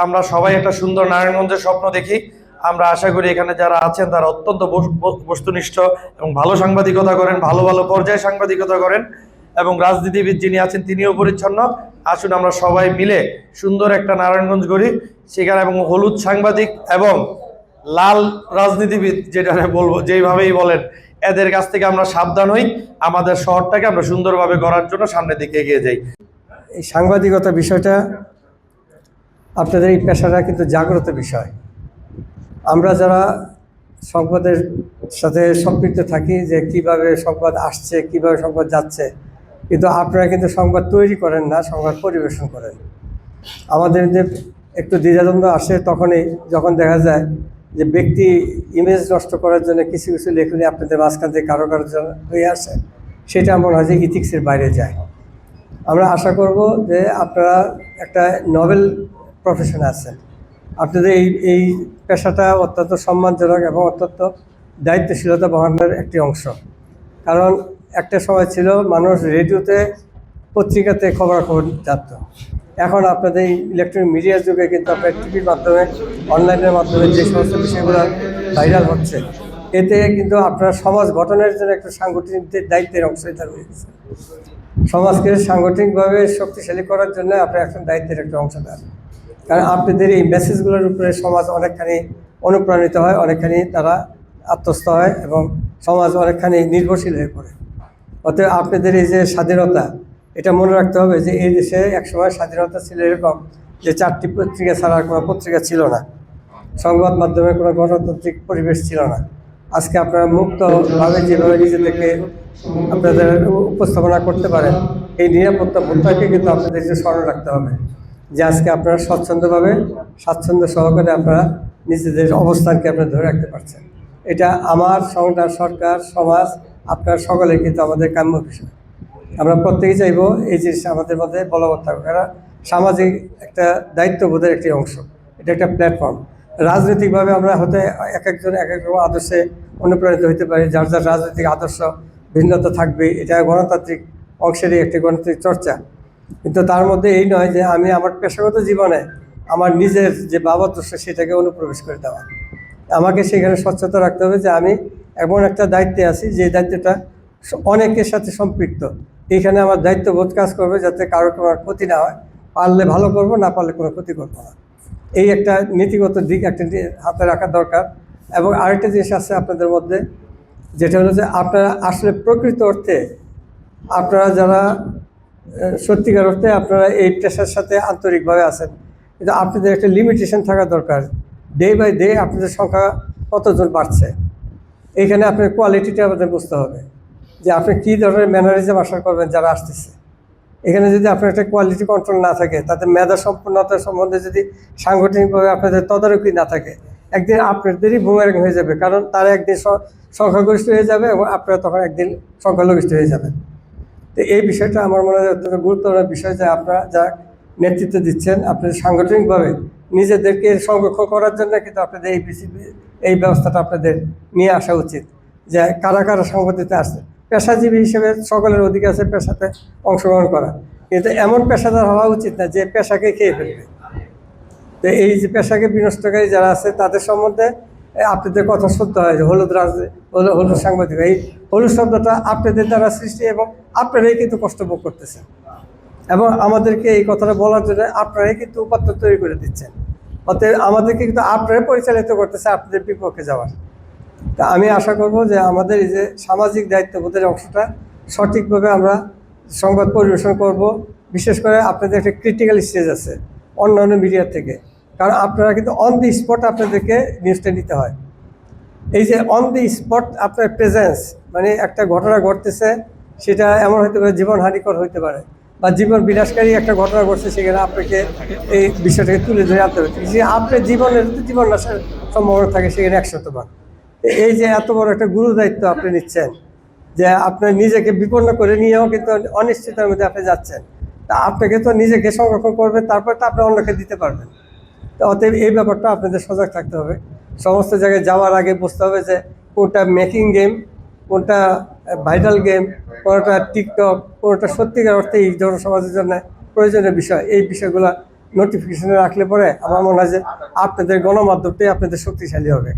আমরা সবাই একটা সুন্দর নারায়ণগঞ্জের স্বপ্ন দেখি। আমরা আশা করি এখানে যারা আছেন তারা অত্যন্ত বস্তুনিষ্ঠ এবং ভালো সাংবাদিকতা করেন, ভালো ভালো পর্যায়ে সাংবাদিকতা করেন, এবং রাজনীতিবিদ যিনি আছেন তিনিও পরিচ্ছন্ন। আসুন আমরা সবাই মিলে সুন্দর একটা নারায়ণগঞ্জ গড়ি সেখানে, এবং হলুদ সাংবাদিক এবং লাল রাজনীতিবিদ যেটা বলবো যেইভাবেই বলেন, এদের কাছ থেকে আমরা সাবধান হই, আমাদের শহরটাকে আমরা সুন্দরভাবে গড়ার জন্য সামনের দিকে এগিয়ে যাই। এই সাংবাদিকতা বিষয়টা, আপনাদের এই পেশাটা কিন্তু জাগ্রত বিষয়। আমরা যারা সংবাদের সাথে সম্পৃক্ত থাকি যে কিভাবে সংবাদ আসছে, কিভাবে সংবাদ যাচ্ছে, কিন্তু আপনারা কিন্তু সংবাদ তৈরি করেন না, সংবাদ পরিবেশন করেন। আমাদের যে একটু দ্বিধাদ্বন্দ্ব আসে তখনই যখন দেখা যায় যে ব্যক্তি ইমেজ নষ্ট করার জন্য কিছু কিছু লেখনী আপনাদের মাঝখান থেকে কারো জন্য হয়ে আসে, সেটা মনে হয় যে ইথিক্সের বাইরে যায়। আমরা আশা করব যে আপনারা একটা নোবেল প্রফেশনে আছেন, আপনাদের এই পেশাটা অত্যন্ত সম্মানজনক এবং অত্যন্ত দায়িত্বশীলতা বহনের একটি অংশ। কারণ একটা সময় ছিল মানুষ রেডিওতে পত্রিকাতে খবরাখবর জানত, এখন আপনাদের এই ইলেকট্রনিক মিডিয়ার যুগে কিন্তু আপনার টিভির মাধ্যমে, অনলাইনের মাধ্যমে যে সমস্ত বিষয়গুলো ভাইরাল হচ্ছে, এতে কিন্তু আপনারা সমাজ গঠনের জন্য একটা সাংগঠনিক দায়িত্বের অংশ এটা রয়েছে। সমাজকে সাংগঠনিকভাবে শক্তিশালী করার জন্য আপনার এখন দায়িত্বের একটা অংশদার। কারণ আপনাদের এই মেসেজগুলোর উপরে সমাজ অনেকখানি অনুপ্রাণিত হয়, অনেকখানি তারা আত্মস্থ হয় এবং সমাজ অনেকখানি নির্ভরশীল হয়ে পড়ে। অতএব আপনাদের এই যে স্বাধীনতা, এটা মনে রাখতে হবে যে এই দেশে একসময় স্বাধীনতা ছিল এরকম যে 4টি পত্রিকা ছাড়া আর কোনো পত্রিকা ছিল না, সংবাদ মাধ্যমে কোনো গণতান্ত্রিক পরিবেশ ছিল না। আজকে আপনারা মুক্তভাবে যেভাবে নিজেদেরকে আপনাদের উপস্থাপনা করতে পারেন, এই নিরাপত্তা বোধটাকে কিন্তু আপনাদেরকে স্মরণ রাখতে হবে যে আজকে আপনারা স্বচ্ছন্দভাবে, স্বাচ্ছন্দ্য সহকারে আপনারা নিজেদের অবস্থানকে আপনারা ধরে রাখতে পারছেন। এটা আমার সংবিধান, সরকার, সমাজ, আপনার সকলের কিন্তু আমাদের কাম্য বিষয়। আমরা প্রত্যেকেই চাইব এই জিনিসটা আমাদের মধ্যে বলবৎ থাকুক। কারণ সামাজিক একটা দায়িত্ববোধের একটি অংশ, এটা একটা প্ল্যাটফর্ম। রাজনৈতিকভাবে আমরা হয়তো এক একজন এক এক রকম আদর্শে অনুপ্রাণিত হতে পারি, যার যার রাজনৈতিক আদর্শ ভিন্নতা থাকবে, এটা গণতান্ত্রিক অংশেরই একটি গণতান্ত্রিক চর্চা। কিন্তু তার মধ্যে এই নয় যে আমি আমার পেশাগত জীবনে আমার নিজের যে ভাবাদর্শ সেটাকে অনুপ্রবেশ করে দেওয়া। আমাকে সেখানে স্বচ্ছতা রাখতে হবে যে আমি এমন একটা দায়িত্বে আছি যে দায়িত্বটা অনেকের সাথে সম্পৃক্ত। এইখানে আমার দায়িত্ববোধ কাজ করবে যাতে কারো কোনো ক্ষতি না হয়, পারলে ভালো করব, না পারলে কোনো ক্ষতি করবো না। এই একটা নীতিগত দিক একটা হাতে রাখা দরকার। এবং আরেকটা জিনিস আছে আপনাদের মধ্যে, যেটা হলো যে আপনারা আসলে প্রকৃত অর্থে আপনারা যারা সত্যিকার অর্থে আপনারা এই পেশার সাথে আন্তরিকভাবে আছেন, কিন্তু আপনাদের একটা লিমিটেশন থাকা দরকার। ডে বাই ডে আপনাদের সংখ্যা কতজন বাড়ছে, এইখানে আপনার কোয়ালিটিটা আমাদের বুঝতে হবে যে আপনি কী ধরনের ম্যানারিজম আশা করবেন যারা আসতেছে। এখানে যদি আপনার একটা কোয়ালিটি কন্ট্রোল না থাকে, তাতে মেধা সম্পন্নতার সম্বন্ধে যদি সাংগঠনিকভাবে আপনাদের তদারকি না থাকে, একদিন আপনাদেরই বুমেরাং হয়ে যাবে। কারণ তারা একদিন সংখ্যাগরিষ্ঠ হয়ে যাবে এবং আপনারা তখন একদিন সংখ্যালঘিষ্ঠ হয়ে যাবেন। তো এই বিষয়টা আমার মনে হয় অত্যন্ত গুরুত্বপূর্ণ বিষয় যে আপনারা যারা নেতৃত্ব দিচ্ছেন, আপনাদের সাংগঠনিকভাবে নিজেদেরকে সংরক্ষণ করার জন্য কিন্তু আপনাদের এই ব্যবস্থাটা আপনাদের নিয়ে আসা উচিত যে কারা কারা সাংবাদিকতে আসছে। পেশাজীবী হিসেবে সকলের অধিকার আছে পেশাতে অংশগ্রহণ করা, কিন্তু এমন পেশাদার হওয়া উচিত না যে পেশাকে খেয়ে ফেলবে। তো এই যে পেশাকে বিনষ্টকারী যারা আছে তাদের সম্বন্ধে আপনাদের কথা শুনতে হয় যে হলুদ সাংবাদিক। এই হলুদ শব্দটা আপনাদের দ্বারা সৃষ্টি এবং আপনারাই কিন্তু কষ্ট ভোগ করতেছেন, এবং আমাদেরকে এই কথাটা বলার জন্য আপনারাই কিন্তু উপাত্ত তৈরি করে দিচ্ছেন। অতএব আমাদেরকে কিন্তু আপনারাই পরিচালিত করতেছে আপনাদের বিপক্ষে যাওয়ার। তা আমি আশা করব যে আমাদের এই যে সামাজিক দায়িত্ববোধের অংশটা সঠিকভাবে আমরা সংবাদ পরিবেশন করব। বিশেষ করে আপনাদের একটা ক্রিটিক্যাল স্টেজ আছে অন্যান্য মিডিয়ার থেকে, কারণ আপনারা কিন্তু অন দি স্পট আপনাদেরকে নিউজটা নিতে হয়। এই যে অন দি স্পট আপনার প্রেজেন্স, মানে একটা ঘটনা ঘটতেছে, সেটা এমন হতে পারে জীবনহানিকর হইতে পারে, বা জীবন বিনাশকারী একটা ঘটনা ঘটছে, সেখানে আপনাকে এই বিষয়টাকে তুলে ধরে আনতে হবে। যে আপনার জীবনের জীবন নাশের সম্ভাবনা থাকে সেখানে 100বার। এই যে এত বড় একটা গুরু দায়িত্ব আপনি নিচ্ছেন, যে আপনার নিজেকে বিপন্ন করে নিয়েও কিন্তু অনিশ্চিততার মধ্যে আপনি যাচ্ছেন, তা আপনাকে তো নিজেকে সংরক্ষণ করবেন, তারপর তো আপনি অন্যকে দিতে পারবেন। তো অতএব এই ব্যাপারটা আপনাদের সজাগ থাকতে হবে। সমস্ত জায়গায় যাওয়ার আগে বুঝতে হবে যে কোনটা মেকিং গেম, কোনটা ভাইরাল গেম, কোনটা টিকটক, কোনটা সত্যিকার অর্থে এই জনসমাজের জন্য প্রয়োজনীয় বিষয়। এই বিষয়গুলো নোটিফিকেশনে রাখলে পরে আমার মনে হয় যে আপনাদের গণমাধ্যমটাই আপনাদের শক্তিশালী হবে।